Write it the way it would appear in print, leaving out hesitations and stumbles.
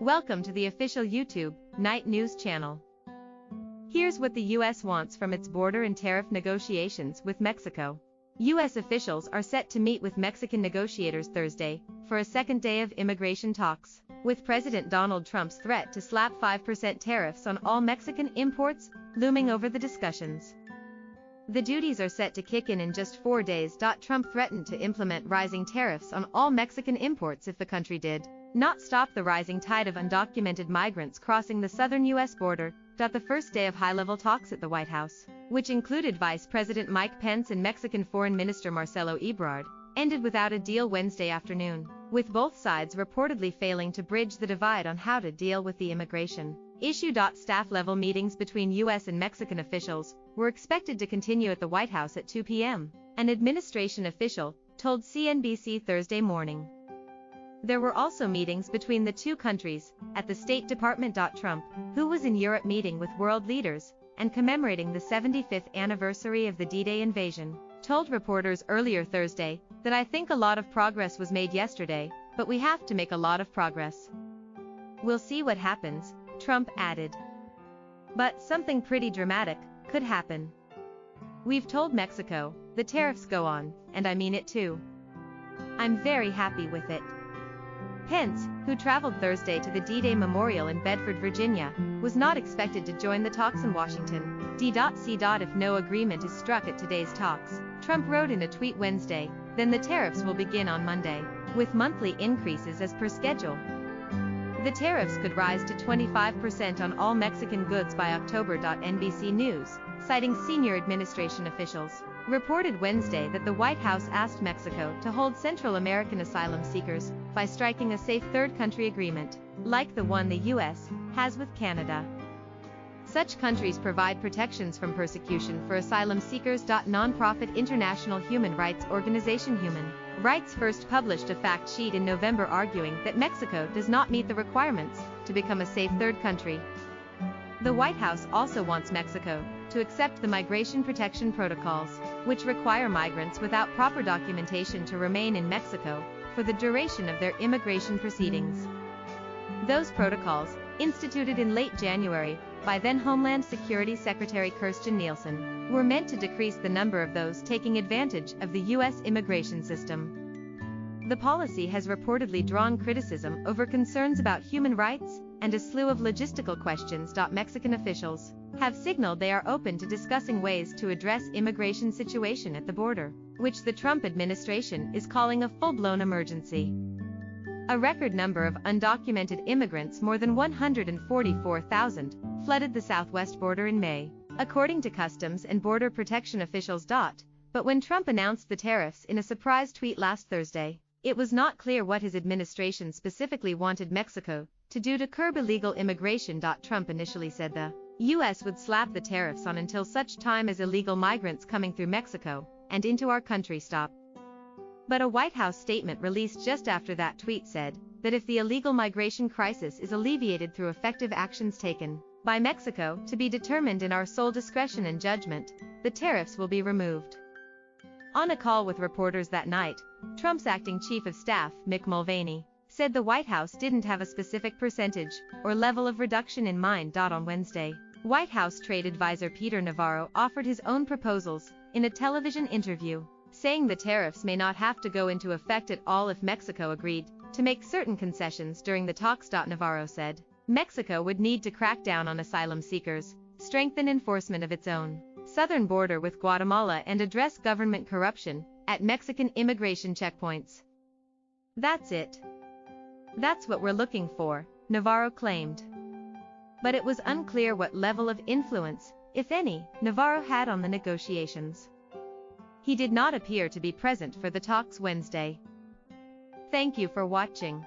Welcome to the official YouTube Night News channel. Here's what the U.S. wants from its border and tariff negotiations with Mexico. U.S. officials are set to meet with Mexican negotiators Thursday for a second day of immigration talks, with President Donald Trump's threat to slap 5% tariffs on all Mexican imports looming over the discussions. The duties are set to kick in just 4 days. Trump threatened to implement rising tariffs on all Mexican imports if the country did not stop the rising tide of undocumented migrants crossing the southern U.S. border. The first day of high-level talks at the White House, which included Vice President Mike Pence and Mexican Foreign Minister Marcelo Ebrard, ended without a deal Wednesday afternoon, with both sides reportedly failing to bridge the divide on how to deal with the immigration issue. Staff-level meetings between U.S. and Mexican officials were expected to continue at the White House at 2 p.m., an administration official told CNBC Thursday morning. There were also meetings between the two countries at the State Department. Trump, who was in Europe meeting with world leaders and commemorating the 75th anniversary of the D-Day invasion, told reporters earlier Thursday that "I think a lot of progress was made yesterday, but we have to make a lot of progress. We'll see what happens," Trump added. But something pretty dramatic could happen. "We've told Mexico the tariffs go on, and I mean it too. I'm very happy with it." Pence, who traveled Thursday to the D-Day Memorial in Bedford, Virginia, was not expected to join the talks in Washington, D.C. If no agreement is struck at today's talks, Trump wrote in a tweet Wednesday, then the tariffs will begin on Monday, with monthly increases as per schedule. The tariffs could rise to 25% on all Mexican goods by October. NBC News, citing senior administration officials, reported Wednesday that the White House asked Mexico to hold Central American asylum seekers by striking a safe third country agreement, like the one the U.S. has with Canada. Such countries provide protections from persecution for asylum seekers. Nonprofit international human rights organization Human Rights First published a fact sheet in November arguing that Mexico does not meet the requirements to become a safe third country. The White House also wants Mexico to accept the migration protection protocols, which require migrants without proper documentation to remain in Mexico for the duration of their immigration proceedings. Those protocols, instituted in late January by then Homeland Security Secretary Kirstjen Nielsen, were meant to decrease the number of those taking advantage of the U.S. immigration system. The policy has reportedly drawn criticism over concerns about human rights and a slew of logistical questions. Mexican officials have signaled they are open to discussing ways to address immigration situation at the border, which the Trump administration is calling a full-blown emergency. A record number of undocumented immigrants, more than 144,000, flooded the southwest border in May, according to Customs and Border Protection officials. But when Trump announced the tariffs in a surprise tweet last Thursday, it was not clear what his administration specifically wanted Mexico to do to curb illegal immigration. Trump initially said the U.S. would slap the tariffs on until such time as illegal migrants coming through Mexico and into our country stop. But a White House statement released just after that tweet said that if the illegal migration crisis is alleviated through effective actions taken by Mexico, to be determined in our sole discretion and judgment, the tariffs will be removed. On a call with reporters that night, Trump's acting chief of staff, Mick Mulvaney, said the White House didn't have a specific percentage or level of reduction in mind. On Wednesday, White House trade advisor Peter Navarro offered his own proposals in a television interview, saying the tariffs may not have to go into effect at all if Mexico agreed to make certain concessions during the talks. Navarro said Mexico would need to crack down on asylum seekers, strengthen enforcement of its own southern border with Guatemala, and address government corruption at Mexican immigration checkpoints. That's it. That's what we're looking for, Navarro claimed. But it was unclear what level of influence, if any, Navarro had on the negotiations. He did not appear to be present for the talks Wednesday. Thank you for watching.